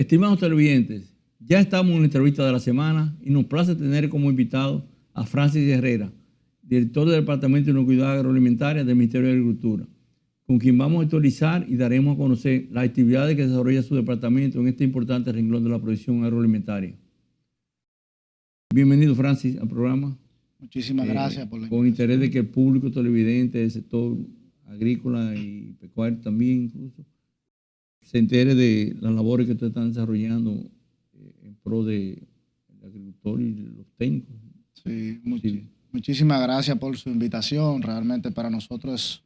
Estimados televidentes, ya estamos en la entrevista de la semana y nos place tener como invitado a Francis Herrera, director del Departamento de Inocuidad Agroalimentaria del Ministerio de Agricultura, con quien vamos a actualizar y daremos a conocer las actividades que desarrolla su departamento en este importante renglón de la producción agroalimentaria. Bienvenido, Francis, al programa. Muchísimas gracias por la invitación. Con interés de que el público televidente del sector agrícola y pecuario también incluso se entere de las labores que ustedes están desarrollando en pro del agricultor y de los técnicos. Sí, muchísimas gracias por su invitación. Realmente para nosotros es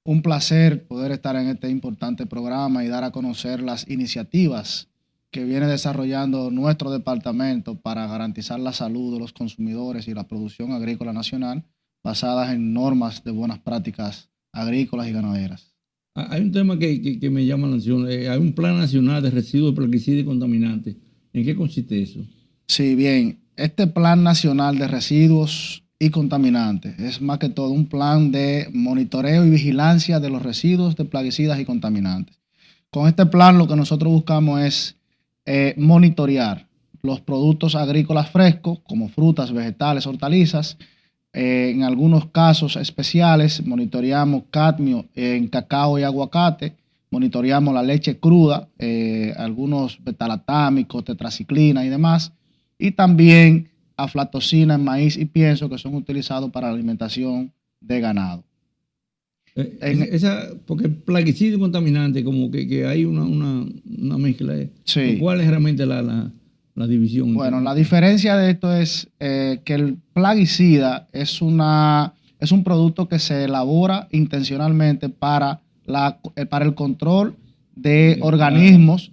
un placer poder estar en este importante programa y dar a conocer las iniciativas que viene desarrollando nuestro departamento para garantizar la salud de los consumidores y la producción agrícola nacional basadas en normas de buenas prácticas agrícolas y ganaderas. Hay un tema que me llama la atención. Hay un plan nacional de residuos de plaguicidas y contaminantes. ¿En qué consiste eso? Sí, bien. Este plan nacional de residuos y contaminantes es más que todo un plan de monitoreo y vigilancia de los residuos de plaguicidas y contaminantes. Con este plan lo que nosotros buscamos es monitorear los productos agrícolas frescos como frutas, vegetales, hortalizas. En algunos casos especiales monitoreamos cadmio en cacao y aguacate, monitoreamos la leche cruda, algunos betalatámicos, tetraciclina y demás, y también aflatoxina en maíz y pienso que son utilizados para la alimentación de ganado. Porque plaguicida y contaminante, como que hay una mezcla. Sí. ¿Cuál es realmente la división? Bueno, la diferencia de esto es que el plaguicida es un producto que se elabora intencionalmente para el control de organismos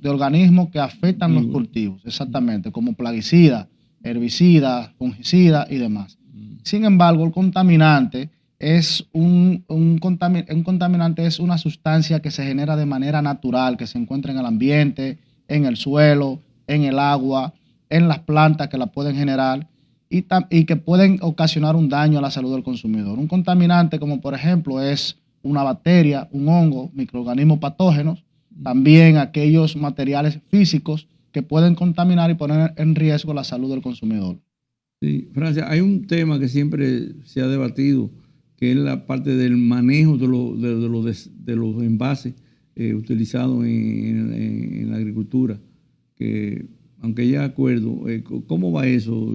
que afectan los cultivos, exactamente, como plaguicida, herbicida, fungicida y demás. Sin embargo, el contaminante es un contaminante es una sustancia que se genera de manera natural, que se encuentra en el ambiente, en el suelo, en el agua, en las plantas que la pueden generar y que pueden ocasionar un daño a la salud del consumidor. Un contaminante como por ejemplo es una bacteria, un hongo, microorganismos patógenos, también aquellos materiales físicos que pueden contaminar y poner en riesgo la salud del consumidor. Sí, Francia, hay un tema que siempre se ha debatido, que es la parte del manejo de los envases utilizados en la agricultura, que aunque haya acuerdo, ¿cómo va eso?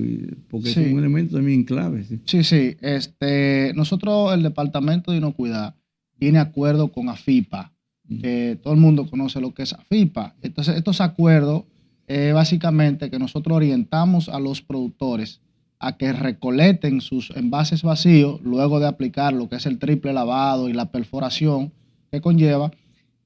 Porque sí, es un elemento también clave. Sí. Nosotros, el Departamento de Inocuidad, tiene acuerdo con AFIPA, que todo el mundo conoce lo que es AFIPA. Entonces, estos acuerdos, básicamente, que nosotros orientamos a los productores a que recolecten sus envases vacíos luego de aplicar lo que es el triple lavado y la perforación que conlleva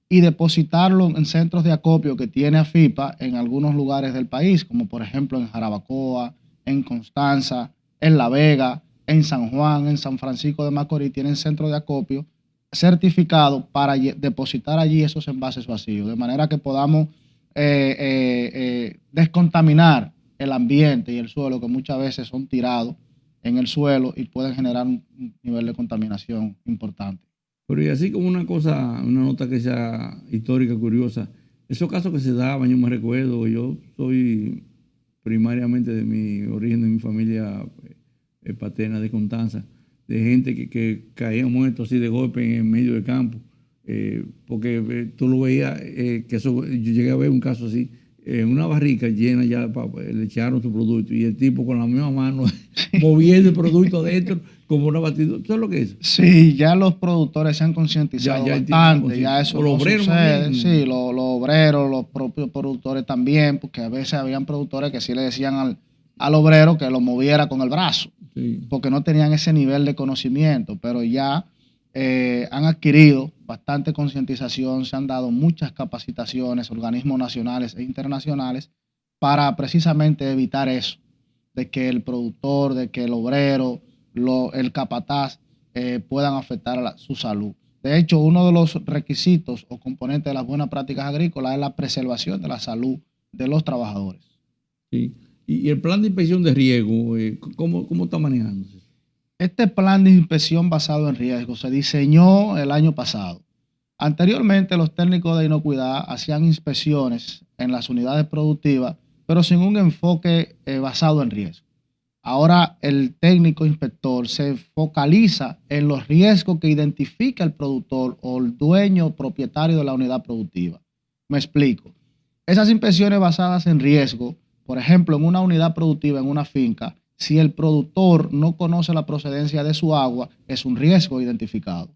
y depositarlo en centros de acopio que tiene AFIPA en algunos lugares del país, como por ejemplo en Jarabacoa, en Constanza, en La Vega, en San Juan, en San Francisco de Macorís, tienen centros de acopio certificados para depositar allí esos envases vacíos, de manera que podamos descontaminar el ambiente y el suelo, que muchas veces son tirados en el suelo y pueden generar un nivel de contaminación importante. Pero y así como una nota que sea histórica, curiosa, esos casos que se daban, yo me recuerdo, yo soy primariamente de mi origen, de mi familia paterna de Constanza, de gente que caía muerto así de golpe en medio del campo, porque tú lo veías, yo llegué a ver un caso así, en una barrica llena ya, le echaron su producto y el tipo con la misma mano moviendo el producto adentro como una batidora. ¿Sabes lo que es? Sí, ya los productores se han concientizado bastante, ya eso no sucede. Sí, los obreros, los propios productores también, porque a veces habían productores que sí le decían al obrero que lo moviera con el brazo, porque no tenían ese nivel de conocimiento, pero ya han adquirido bastante concientización, se han dado muchas capacitaciones, organismos nacionales e internacionales, para precisamente evitar eso, de que el productor, de que el obrero, el capataz puedan afectar su salud. De hecho, uno de los requisitos o componentes de las buenas prácticas agrícolas es la preservación de la salud de los trabajadores. Sí. ¿Y el plan de inspección de riego, cómo está manejándose? Este plan de inspección basado en riesgo se diseñó el año pasado. Anteriormente, los técnicos de inocuidad hacían inspecciones en las unidades productivas, pero sin un enfoque basado en riesgo. Ahora el técnico inspector se focaliza en los riesgos que identifica el productor o el dueño propietario de la unidad productiva. Me explico. Esas inspecciones basadas en riesgo, por ejemplo, en una unidad productiva, en una finca, si el productor no conoce la procedencia de su agua, es un riesgo identificado.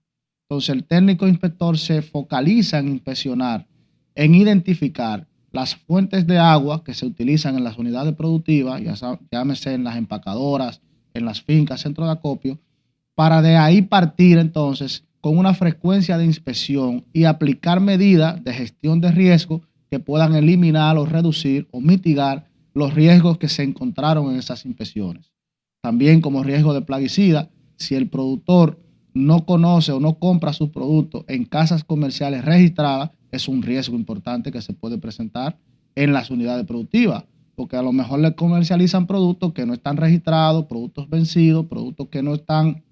Entonces el técnico inspector se focaliza en inspeccionar, en identificar las fuentes de agua que se utilizan en las unidades productivas, llámese en las empacadoras, en las fincas, centros de acopio, para de ahí partir entonces con una frecuencia de inspección y aplicar medidas de gestión de riesgo que puedan eliminar o reducir o mitigar los riesgos que se encontraron en esas inspecciones. También como riesgo de plaguicida, si el productor no conoce o no compra sus productos en casas comerciales registradas, es un riesgo importante que se puede presentar en las unidades productivas, porque a lo mejor le comercializan productos que no están registrados, productos vencidos, productos que no están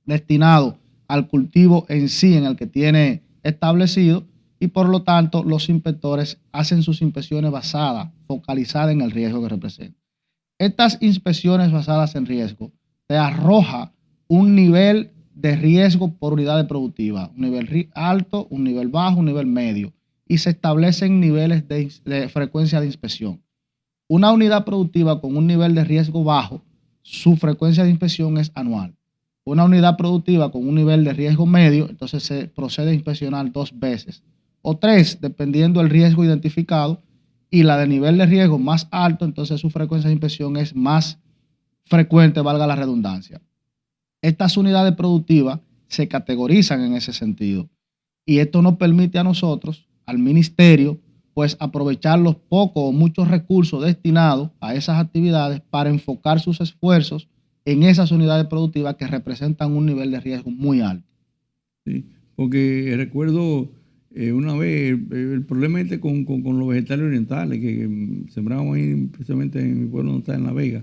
destinados al cultivo en sí, en el que tiene establecido, y por lo tanto los inspectores hacen sus inspecciones focalizadas en el riesgo que representa. Estas inspecciones basadas en riesgo te arroja un nivel de riesgo por unidad productiva, un nivel alto, un nivel bajo, un nivel medio, y se establecen niveles de frecuencia de inspección. Una unidad productiva con un nivel de riesgo bajo, su frecuencia de inspección es anual. Una unidad productiva con un nivel de riesgo medio, entonces se procede a inspeccionar 2 veces o 3, dependiendo del riesgo identificado, y la de nivel de riesgo más alto, entonces su frecuencia de inspección es más frecuente, valga la redundancia. Estas unidades productivas se categorizan en ese sentido y esto nos permite a nosotros, al ministerio, pues aprovechar los pocos o muchos recursos destinados a esas actividades para enfocar sus esfuerzos en esas unidades productivas que representan un nivel de riesgo muy alto. Sí, porque recuerdo una vez el problema este con los vegetales orientales que sembramos ahí, precisamente en mi pueblo donde está en La Vega.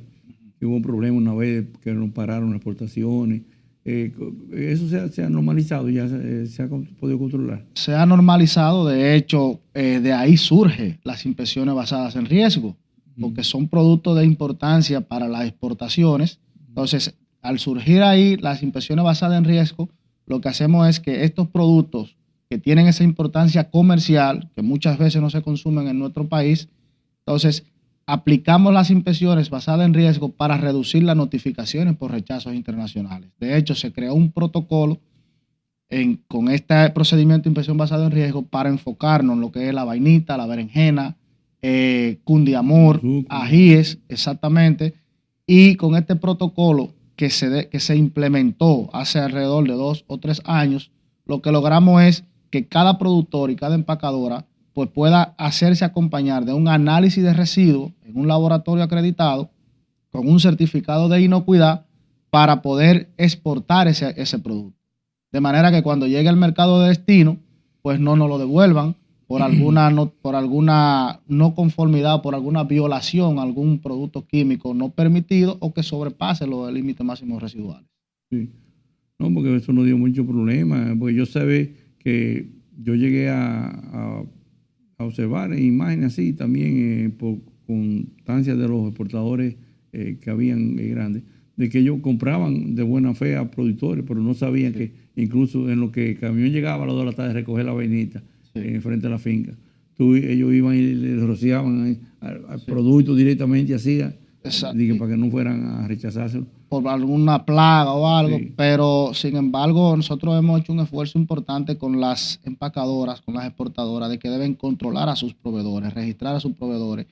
Hubo un problema una vez que nos pararon las exportaciones. Eso se ha normalizado, ya se ha podido controlar. Se ha normalizado, de hecho, de ahí surgen las inspecciones basadas en riesgo, porque son productos de importancia para las exportaciones. Entonces, al surgir ahí las inspecciones basadas en riesgo, lo que hacemos es que estos productos que tienen esa importancia comercial, que muchas veces no se consumen en nuestro país, entonces aplicamos las inspecciones basadas en riesgo para reducir las notificaciones por rechazos internacionales. De hecho, se creó un protocolo con este procedimiento de inspección basado en riesgo para enfocarnos en lo que es la vainita, la berenjena, cundiamor, ajíes, exactamente. Y con este protocolo que se implementó hace alrededor de 2 o 3 años, lo que logramos es que cada productor y cada empacadora pues pueda hacerse acompañar de un análisis de residuos en un laboratorio acreditado con un certificado de inocuidad para poder exportar ese producto. De manera que cuando llegue al mercado de destino, pues no nos lo devuelvan por alguna no conformidad, por alguna violación a algún producto químico no permitido o que sobrepase los límites máximos residuales. Sí. No, porque eso nos dio mucho problema, porque yo sabía que yo llegué a observar imágenes así también por constancia de los exportadores que habían grandes, de que ellos compraban de buena fe a productores, pero no sabían que incluso en lo que el camión llegaba a las 2 de la tarde a recoger la vainita frente a la finca, ellos iban y le rociaban al producto directamente y así, para que no fueran a rechazárselo. Por alguna plaga o algo, pero sin embargo nosotros hemos hecho un esfuerzo importante con las empacadoras, con las exportadoras, de que deben controlar a sus proveedores, registrar a sus proveedores,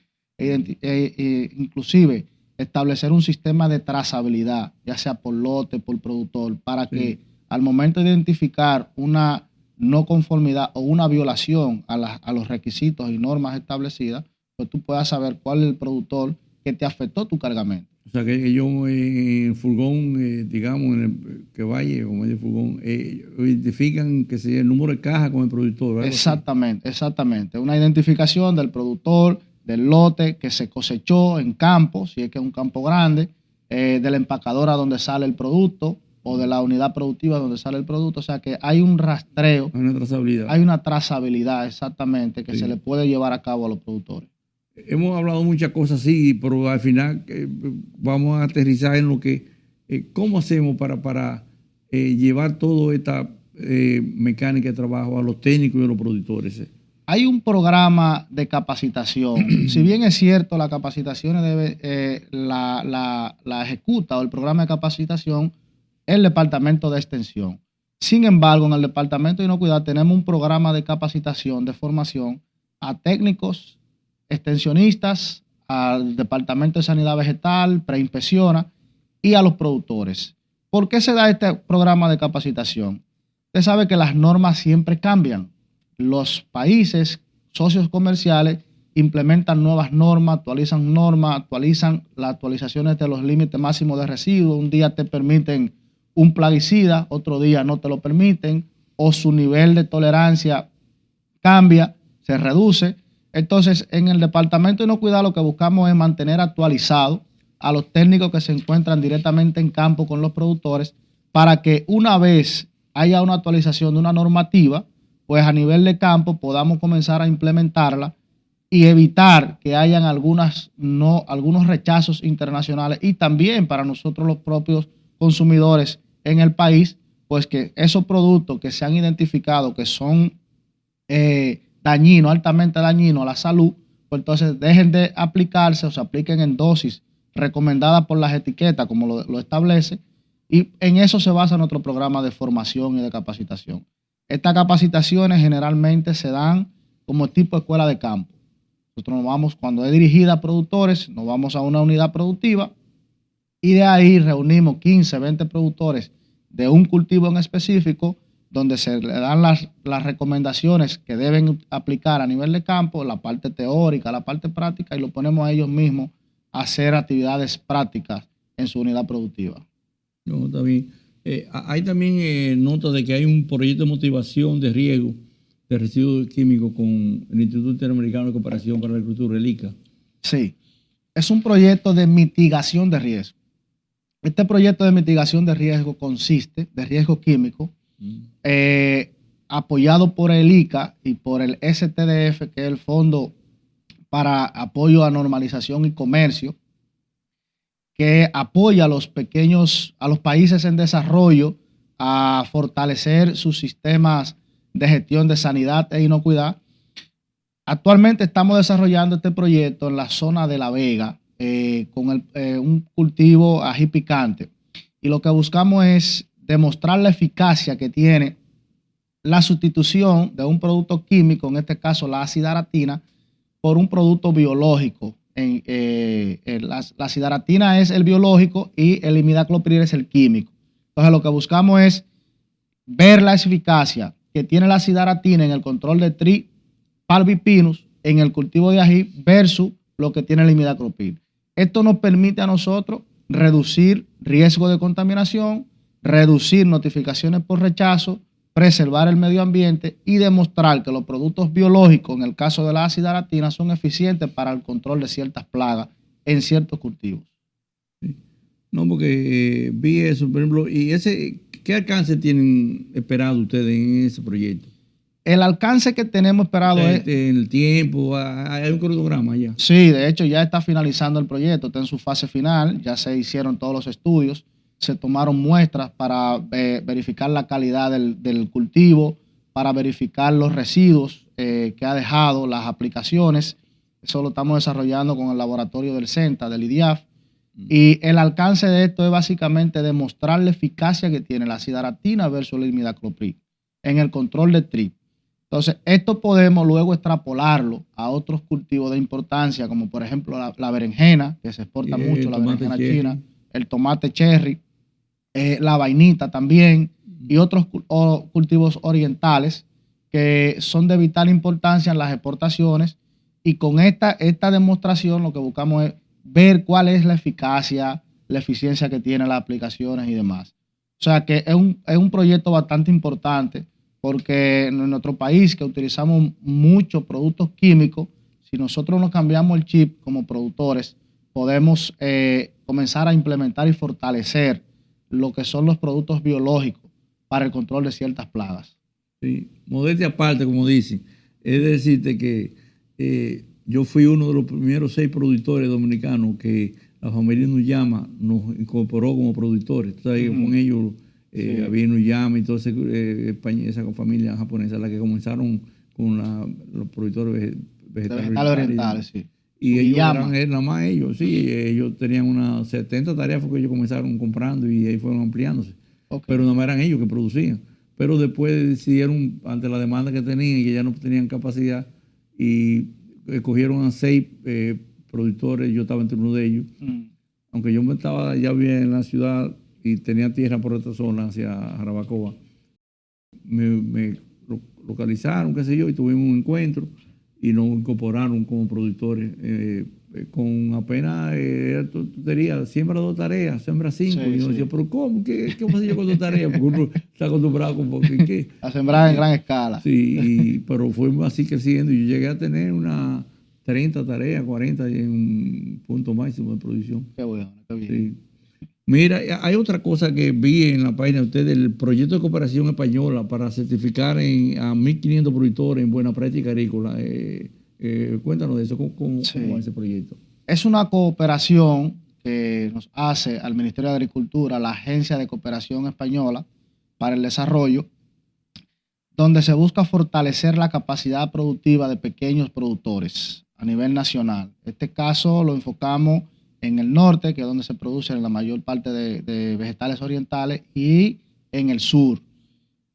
inclusive establecer un sistema de trazabilidad, ya sea por lote, por productor, para que al momento de identificar una no conformidad o una violación a los requisitos y normas establecidas, pues tú puedas saber cuál es el productor que te afectó tu cargamento. O sea, que ellos en el furgón, digamos, en el que vaya, como es el furgón, identifican que sea el número de caja con el productor, ¿verdad? Exactamente. Una identificación del productor, del lote que se cosechó en campo, si es que es un campo grande, de la empacadora donde sale el producto, o de la unidad productiva donde sale el producto. O sea que hay un rastreo, Hay una trazabilidad. hay una trazabilidad exactamente que Sí. se le puede llevar a cabo a los productores. Hemos hablado muchas cosas así, pero al final vamos a aterrizar en lo que, cómo hacemos para llevar toda esta mecánica de trabajo a los técnicos y a los productores. Hay un programa de capacitación. Si bien es cierto, la capacitación la ejecuta, o el programa de capacitación, el Departamento de Extensión. Sin embargo, en el Departamento de Inocuidad tenemos un programa de capacitación, de formación a técnicos, extensionistas, al Departamento de Sanidad Vegetal, Preinspecciona y a los productores. ¿Por qué se da este programa de capacitación? Usted sabe que las normas siempre cambian. Los países, socios comerciales, implementan nuevas normas, actualizan las actualizaciones de los límites máximos de residuos. Un día te permiten un plaguicida, otro día no te lo permiten, o su nivel de tolerancia cambia, se reduce. Entonces, en el Departamento de Inocuidad lo que buscamos es mantener actualizado a los técnicos que se encuentran directamente en campo con los productores, para que una vez haya una actualización de una normativa, pues a nivel de campo podamos comenzar a implementarla y evitar que hayan algunos rechazos internacionales, y también para nosotros los propios consumidores en el país, pues que esos productos que se han identificado que son dañinos, altamente dañinos a la salud, pues entonces dejen de aplicarse o se apliquen en dosis recomendadas por las etiquetas, como lo establece, y en eso se basa nuestro programa de formación y de capacitación. Estas capacitaciones generalmente se dan como tipo escuela de campo. Nosotros nos vamos, cuando es dirigida a productores, nos vamos a una unidad productiva y de ahí reunimos 15, 20 productores de un cultivo en específico, donde se le dan las recomendaciones que deben aplicar a nivel de campo, la parte teórica, la parte práctica, y lo ponemos a ellos mismos a hacer actividades prácticas en su unidad productiva. No, está bien. Hay también nota de que hay un proyecto de motivación de riego de residuos químicos con el Instituto Interamericano de Cooperación para la Agricultura, el ICA. Sí, es un proyecto de mitigación de riesgo. Este proyecto de mitigación de riesgo consiste de riesgo químico, apoyado por el ICA y por el STDF, que es el Fondo para Apoyo a Normalización y Comercio, que apoya a los países en desarrollo a fortalecer sus sistemas de gestión de sanidad e inocuidad. Actualmente estamos desarrollando este proyecto en la zona de La Vega, con un cultivo ají picante, y lo que buscamos es demostrar la eficacia que tiene la sustitución de un producto químico, en este caso la acidaratina, por un producto biológico. La acidaratina es el biológico y el imidacloprid es el químico. Entonces lo que buscamos es ver la eficacia que tiene la acidaratina en el control de Trich palbipinus en el cultivo de ají versus lo que tiene el imidacloprid. Esto nos permite a nosotros reducir riesgo de contaminación, reducir notificaciones por rechazo, preservar el medio ambiente y demostrar que los productos biológicos, en el caso de la acidaratina, son eficientes para el control de ciertas plagas en ciertos cultivos. Sí. No, porque vi eso, por ejemplo, y ¿qué alcance tienen esperado ustedes en ese proyecto? El alcance que tenemos esperado es... En el tiempo, hay un cronograma ya. Sí, de hecho ya está finalizando el proyecto, está en su fase final, ya se hicieron todos los estudios, se tomaron muestras para verificar la calidad del cultivo, para verificar los residuos que ha dejado, las aplicaciones. Eso lo estamos desarrollando con el laboratorio del CENTA, del IDIAF. Y el alcance de esto es básicamente demostrar la eficacia que tiene la acidaratina versus el imidacloprid en el control de Trich. Entonces, esto podemos luego extrapolarlo a otros cultivos de importancia, como por ejemplo la berenjena, que se exporta mucho, la berenjena china, el tomate cherry, la vainita también, y otros cultivos orientales que son de vital importancia en las exportaciones. Y con esta demostración lo que buscamos es ver cuál es la eficacia, la eficiencia que tienen las aplicaciones y demás. O sea que es un proyecto bastante importante, porque en nuestro país, que utilizamos muchos productos químicos, si nosotros nos cambiamos el chip como productores, podemos comenzar a implementar y fortalecer lo que son los productos biológicos para el control de ciertas plagas. Sí, modestia aparte, como dicen, es decirte que yo fui uno de los primeros 6 productores dominicanos que la familia Nuyama nos incorporó como productores. Entonces, con ellos había Nuyama y toda esa familia japonesa, la que comenzaron con los productores vegetales orientales, sí. Y ellos eran nada más ellos, sí, ellos tenían unas 70 tareas porque ellos comenzaron comprando y ahí fueron ampliándose. Okay. Pero nada más eran ellos que producían. Pero después decidieron, ante la demanda que tenían y que ya no tenían capacidad, y escogieron a 6 productores, yo estaba entre uno de ellos. Aunque yo me estaba ya bien en la ciudad y tenía tierra por esta zona hacia Jarabacoa, me localizaron, qué sé yo, y tuvimos un encuentro y nos incorporaron como productores con apenas tontería, siembra 2 tareas, siembra 5. Sí, y uno decía, pero ¿cómo? ¿Qué voy a hacer yo con 2 tareas? Porque uno está acostumbrado con ¿qué? A sembrar en gran escala. Sí, pero fuimos así creciendo y yo llegué a tener unas 30 tareas, 40 en un punto máximo de producción. Qué bueno, qué bien. Sí. Mira, hay otra cosa que vi en la página de ustedes, el proyecto de cooperación española para certificar a 1.500 productores en buena práctica agrícola. Cuéntanos de eso, ¿cómo va ese proyecto? Es una cooperación que nos hace al Ministerio de Agricultura, la Agencia de Cooperación Española para el Desarrollo, donde se busca fortalecer la capacidad productiva de pequeños productores a nivel nacional. En este caso lo enfocamos en el norte, que es donde se producen la mayor parte de vegetales orientales, y en el sur.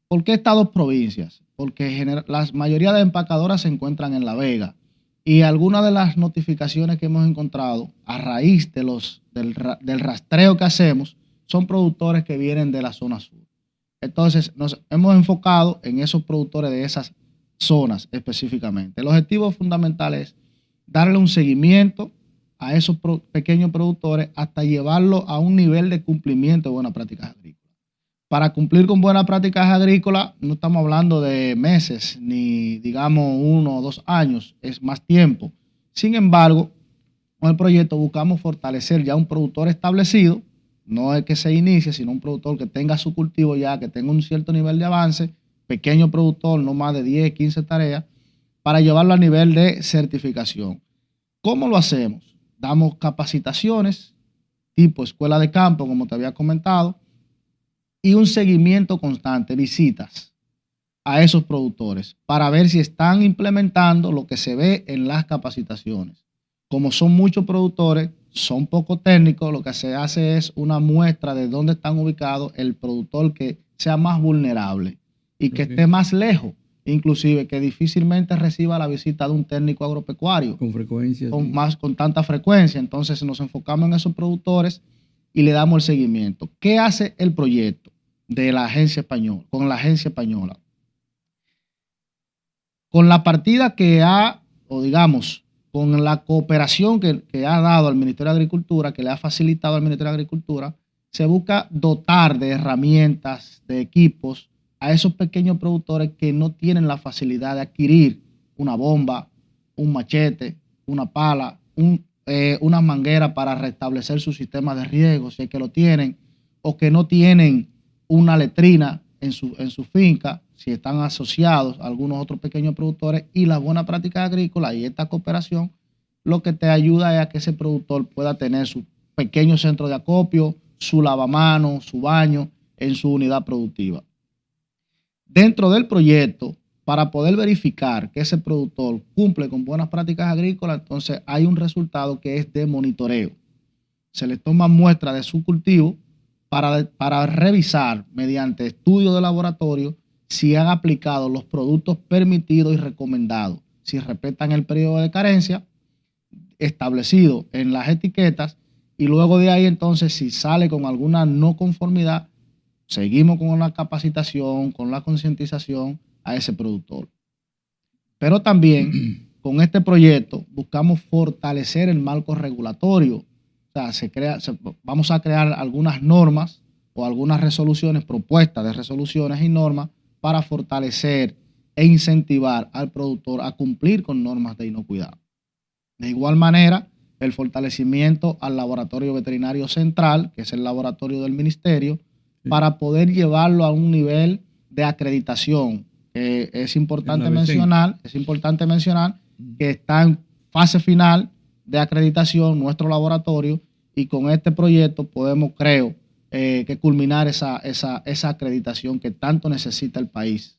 ¿Por qué estas 2 provincias? Porque la mayoría de empacadoras se encuentran en La Vega, y algunas de las notificaciones que hemos encontrado a raíz del rastreo que hacemos son productores que vienen de la zona sur. Entonces nos hemos enfocado en esos productores de esas zonas específicamente. El objetivo fundamental es darle un seguimiento a esos pequeños productores hasta llevarlo a un nivel de cumplimiento de buenas prácticas agrícolas. Para cumplir con buenas prácticas agrícolas no estamos hablando de meses ni digamos 1 o 2 años, es más tiempo. Sin embargo, con el proyecto buscamos fortalecer ya un productor establecido, no es que se inicie, sino un productor que tenga su cultivo ya, que tenga un cierto nivel de avance, pequeño productor, no más de 10, 15 tareas, para llevarlo a nivel de certificación. ¿Cómo lo hacemos? Damos capacitaciones tipo escuela de campo, como te había comentado, y un seguimiento constante, visitas a esos productores para ver si están implementando lo que se ve en las capacitaciones. Como son muchos productores, son poco técnicos, lo que se hace es una muestra de dónde están ubicados el productor que sea más vulnerable y que esté más lejos, inclusive que difícilmente reciba la visita de un técnico agropecuario. Con frecuencia. Con tanta frecuencia. Entonces nos enfocamos en esos productores y le damos el seguimiento. ¿Qué hace el proyecto de la agencia española, con la agencia española? Con la partida que ha, o digamos, con la cooperación que ha dado al Ministerio de Agricultura, que le ha facilitado al Ministerio de Agricultura, se busca dotar de herramientas, de equipos a esos pequeños productores que no tienen la facilidad de adquirir una bomba, un machete, una pala, una manguera para restablecer su sistema de riego, si es que lo tienen, o que no tienen una letrina en su finca, si están asociados a algunos otros pequeños productores, y la buena práctica agrícola y esta cooperación lo que te ayuda es a que ese productor pueda tener su pequeño centro de acopio, su lavamanos, su baño en su unidad productiva. Dentro del proyecto, para poder verificar que ese productor cumple con buenas prácticas agrícolas, entonces hay un resultado que es de monitoreo. Se le toma muestra de su cultivo para revisar mediante estudio de laboratorio si han aplicado los productos permitidos y recomendados, si respetan el periodo de carencia establecido en las etiquetas, y luego de ahí entonces si sale con alguna no conformidad, seguimos con la capacitación, con la concientización a ese productor. Pero también con este proyecto buscamos fortalecer el marco regulatorio. O sea, vamos a crear algunas normas o algunas resoluciones, propuestas de resoluciones y normas para fortalecer e incentivar al productor a cumplir con normas de inocuidad. De igual manera, el fortalecimiento al laboratorio veterinario central, que es el laboratorio del ministerio, para poder llevarlo a un nivel de acreditación. Es importante mencionar que está en fase final de acreditación nuestro laboratorio, y con este proyecto podemos, creo, que culminar esa acreditación que tanto necesita el país.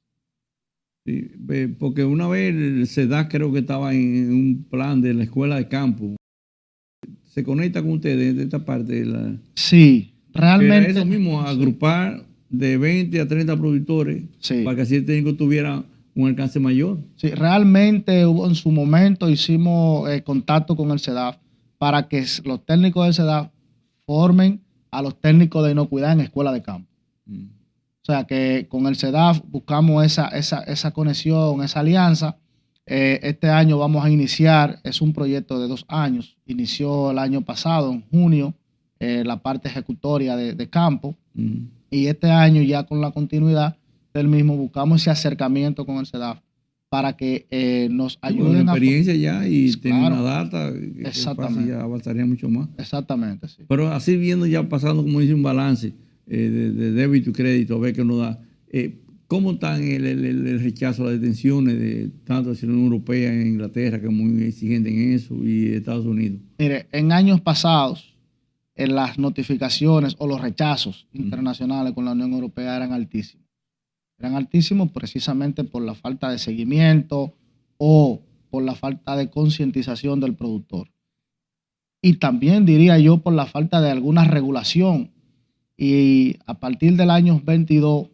Sí, porque una vez el SEDAC creo que estaba en un plan de la escuela de campo. ¿Se conecta con ustedes de esta parte? Sí, realmente. Era eso mismo, agrupar de 20 a 30 productores, sí, para que así el técnico tuviera un alcance mayor. Sí, realmente en su momento hicimos contacto con el SEDAF para que los técnicos del SEDAF formen a los técnicos de inocuidad en escuela de campo. O sea que con el SEDAF buscamos esa conexión, esa alianza. Este año vamos a iniciar, es un proyecto de 2 años, inició el año pasado, en junio, la parte ejecutoria de campo, y este año ya con la continuidad del mismo buscamos ese acercamiento con el SEDAF para que nos ayuden a... experiencia ya y tener claro, una data, exactamente, ya avanzaría mucho más. Exactamente, sí. Pero así viendo ya pasando, como dice, un balance de débito y crédito, a ver qué nos da. ¿Cómo está el rechazo a las detenciones de tanto de la Unión Europea, en Inglaterra, que es muy exigente en eso, y Estados Unidos? Mire, en años pasados, en las notificaciones o los rechazos internacionales con la Unión Europea eran altísimos. Eran altísimos precisamente por la falta de seguimiento o por la falta de concientización del productor. Y también diría yo por la falta de alguna regulación. Y a partir del año 22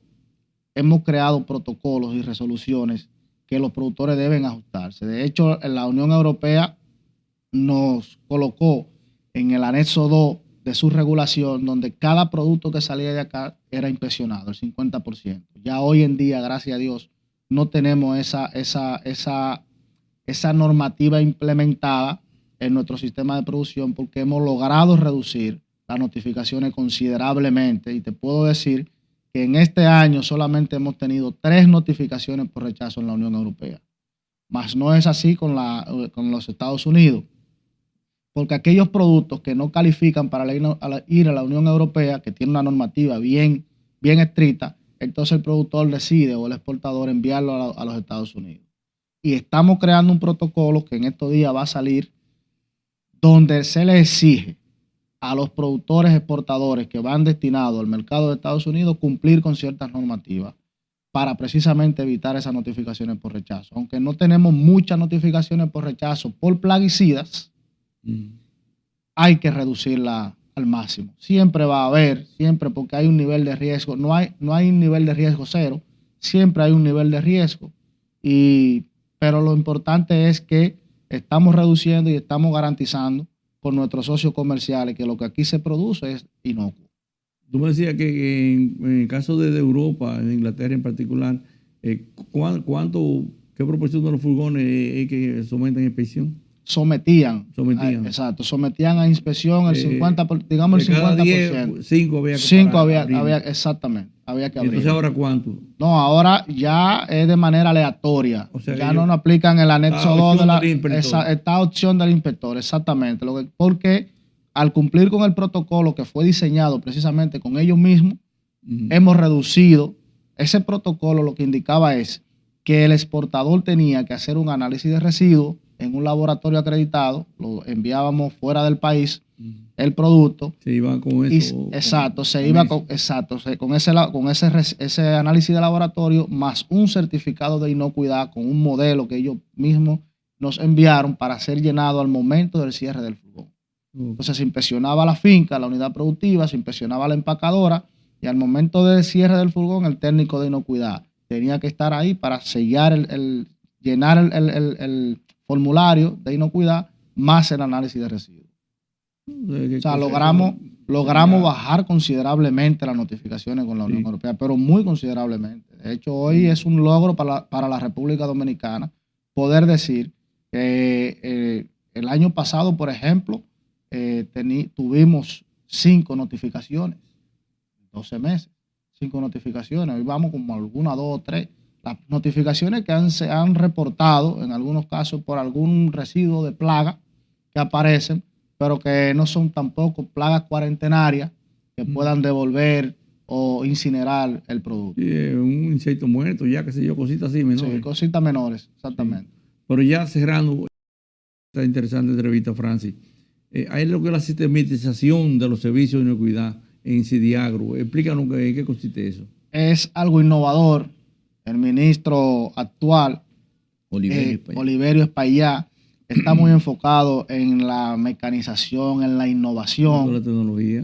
hemos creado protocolos y resoluciones que los productores deben ajustarse. De hecho, la Unión Europea nos colocó en el anexo 2 de su regulación, donde cada producto que salía de acá era inspeccionado, el 50%. Ya hoy en día, gracias a Dios, no tenemos esa normativa implementada en nuestro sistema de producción, porque hemos logrado reducir las notificaciones considerablemente, y te puedo decir que en este año solamente hemos tenido 3 notificaciones por rechazo en la Unión Europea. Mas no es así con los Estados Unidos, porque aquellos productos que no califican para ir a la Unión Europea, que tiene una normativa bien estricta, entonces el productor decide, o el exportador, enviarlo a los Estados Unidos. Y estamos creando un protocolo que en estos días va a salir, donde se le exige a los productores exportadores que van destinados al mercado de Estados Unidos cumplir con ciertas normativas para precisamente evitar esas notificaciones por rechazo. Aunque no tenemos muchas notificaciones por rechazo por plaguicidas, hay que reducirla al máximo. Siempre va a haber, porque hay un nivel de riesgo. No hay un nivel de riesgo cero, siempre hay un nivel de riesgo. Pero lo importante es que estamos reduciendo y estamos garantizando con nuestros socios comerciales que lo que aquí se produce es inocuo. Tú me decías que en el caso de Europa, de Inglaterra en particular, ¿qué proporción de los furgones es que someten a inspección? Sometían a inspección el 50%, digamos el 50%. 5 había exactamente, había que abrir. Entonces, ¿ahora cuánto? No, ahora ya es de manera aleatoria. O sea, ya no nos aplican el anexo 2 de esta opción del inspector, exactamente. Porque al cumplir con el protocolo que fue diseñado precisamente con ellos mismos, hemos reducido ese protocolo. Lo que indicaba es que el exportador tenía que hacer un análisis de residuos en un laboratorio acreditado, lo enviábamos fuera del país, el producto. Se iba con eso. Con ese análisis de laboratorio, más un certificado de inocuidad con un modelo que ellos mismos nos enviaron para ser llenado al momento del cierre del furgón. Entonces se inspeccionaba la finca, la unidad productiva, se inspeccionaba la empacadora, y al momento del cierre del furgón, el técnico de inocuidad tenía que estar ahí para sellar llenar el formulario de inocuidad más el análisis de residuos. O sea, logramos bajar considerablemente las notificaciones con la Unión Europea, pero muy considerablemente. De hecho, hoy es un logro para la República Dominicana poder decir que el año pasado, por ejemplo, tuvimos 5 notificaciones, 12 meses, 5 notificaciones. Hoy vamos como alguna, 2 o 3. Las notificaciones que se han reportado, en algunos casos por algún residuo de plaga que aparecen, pero que no son tampoco plagas cuarentenarias que puedan devolver o incinerar el producto. Sí, un insecto muerto, ya, qué sé yo, cositas así menores. Sí, cositas menores, exactamente. Sí. Pero ya cerrando esta interesante entrevista, Francis, hay lo que es la sistematización de los servicios de inocuidad en Cidiagro. Explícanos en qué consiste eso. Es algo innovador. El ministro actual, Oliverio Espaillá, está muy enfocado en la mecanización, en la innovación,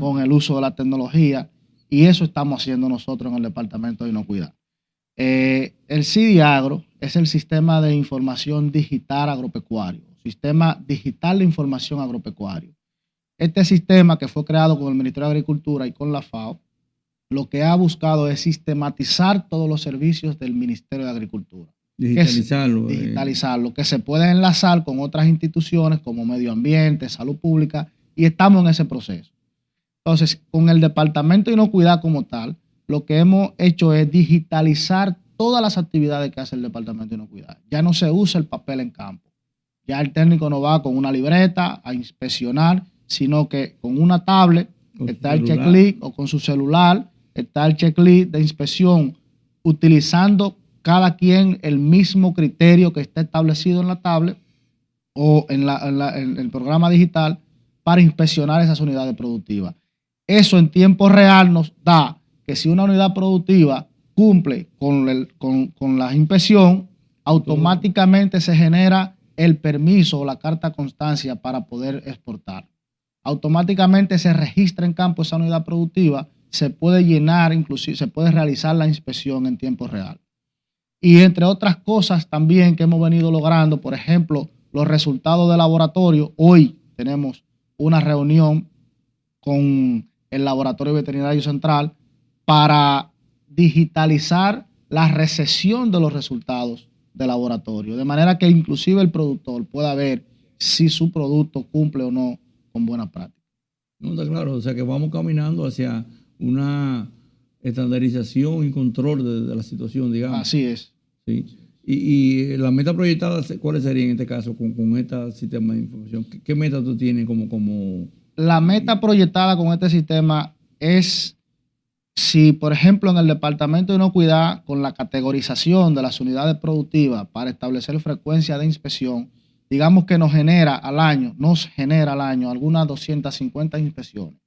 con el uso de la tecnología, y eso estamos haciendo nosotros en el Departamento de Inocuidad. El Cidiagro es el Sistema de Información Digital Agropecuario, Sistema Digital de Información Agropecuario. Este sistema, que fue creado con el Ministerio de Agricultura y con la FAO, lo que ha buscado es sistematizar todos los servicios del Ministerio de Agricultura. Digitalizarlo. Digitalizarlo, que se puede enlazar con otras instituciones como medio ambiente, salud pública, y estamos en ese proceso. Entonces, con el Departamento de Inocuidad como tal, lo que hemos hecho es digitalizar todas las actividades que hace el Departamento de Inocuidad. Ya no se usa el papel en campo. Ya el técnico no va con una libreta a inspeccionar, sino que con una tablet está el checklist, o con su celular está el checklist de inspección, utilizando cada quien el mismo criterio que está establecido en la tablet o en el programa digital para inspeccionar esas unidades productivas. Eso en tiempo real nos da que si una unidad productiva cumple con la inspección, automáticamente se genera el permiso o la carta constancia para poder exportar. Automáticamente se registra en campo esa unidad productiva, se puede llenar, inclusive se puede realizar la inspección en tiempo real. Y entre otras cosas también que hemos venido logrando, por ejemplo, los resultados de laboratorio. Hoy tenemos una reunión con el Laboratorio Veterinario Central para digitalizar la recesión de los resultados de laboratorio, de manera que inclusive el productor pueda ver si su producto cumple o no con buena práctica. No, está claro, o sea que vamos caminando hacia una estandarización y control de la situación, digamos. Así es. Sí. Y la meta proyectada, ¿cuáles serían en este caso con este sistema de información? ¿Qué meta tú tienes como? La meta proyectada con este sistema es, si por ejemplo en el Departamento de Inocuidad, con la categorización de las unidades productivas para establecer frecuencia de inspección, digamos que nos genera al año algunas 250 inspecciones.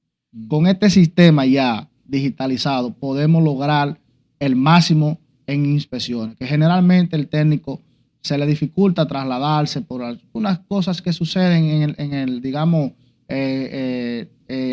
Con este sistema ya digitalizado podemos lograr el máximo en inspecciones, que generalmente el técnico se le dificulta trasladarse por algunas cosas que suceden en el digamos,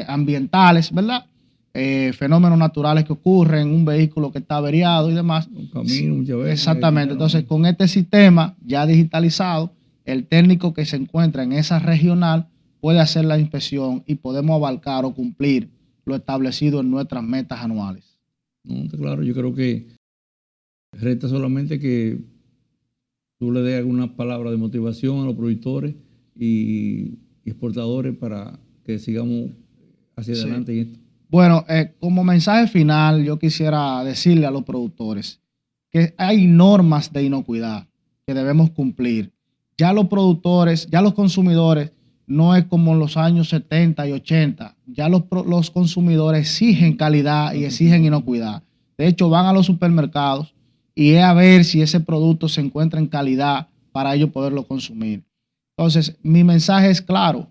ambientales, ¿verdad? Fenómenos naturales que ocurren, un vehículo que está averiado y demás. Un camino muchas veces. Exactamente. Entonces, con este sistema ya digitalizado, el técnico que se encuentra en esa regional puede hacer la inspección y podemos abarcar o cumplir lo establecido en nuestras metas anuales. No, claro, yo creo que resta solamente que tú le des alguna palabra de motivación a los productores y exportadores para que sigamos hacia adelante en esto. Bueno, como mensaje final, yo quisiera decirle a los productores que hay normas de inocuidad que debemos cumplir. Ya los productores, ya los consumidores, no es como en los años 70 y 80. Ya los consumidores exigen calidad y exigen inocuidad. De hecho, van a los supermercados y es a ver si ese producto se encuentra en calidad para ellos poderlo consumir. Entonces, mi mensaje es claro.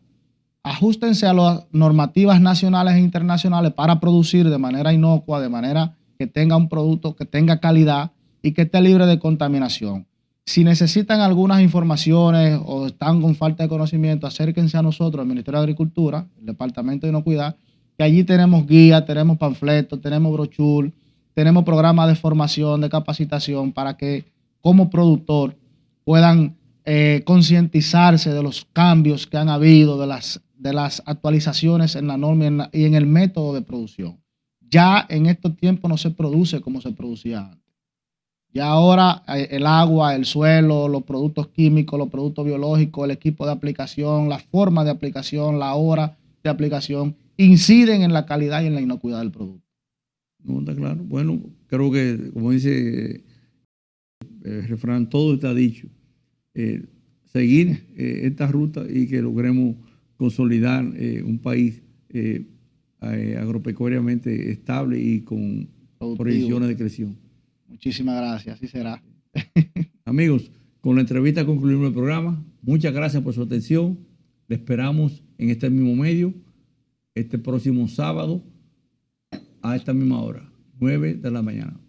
Ajustense a las normativas nacionales e internacionales para producir de manera inocua, de manera que tenga un producto que tenga calidad y que esté libre de contaminación. Si necesitan algunas informaciones o están con falta de conocimiento, acérquense a nosotros, al Ministerio de Agricultura, el Departamento de Inocuidad, que allí tenemos guías, tenemos panfletos, tenemos brochures, tenemos programas de formación, de capacitación para que como productor puedan concientizarse de los cambios que han habido, de las actualizaciones en la norma y en el método de producción. Ya en estos tiempos no se produce como se producía antes. Ya ahora el agua, el suelo, los productos químicos, los productos biológicos, el equipo de aplicación, la forma de aplicación, la hora de aplicación, inciden en la calidad y en la inocuidad del producto. No, está claro. Bueno, creo que, como dice el refrán, todo está dicho. Seguir esta ruta y que logremos consolidar un país agropecuariamente estable y con Productivo. proyecciones de crecimiento. Muchísimas gracias, así será. Amigos, con la entrevista concluimos el programa. Muchas gracias por su atención. Le esperamos en este mismo medio, este próximo sábado, a esta misma hora, 9 de la mañana.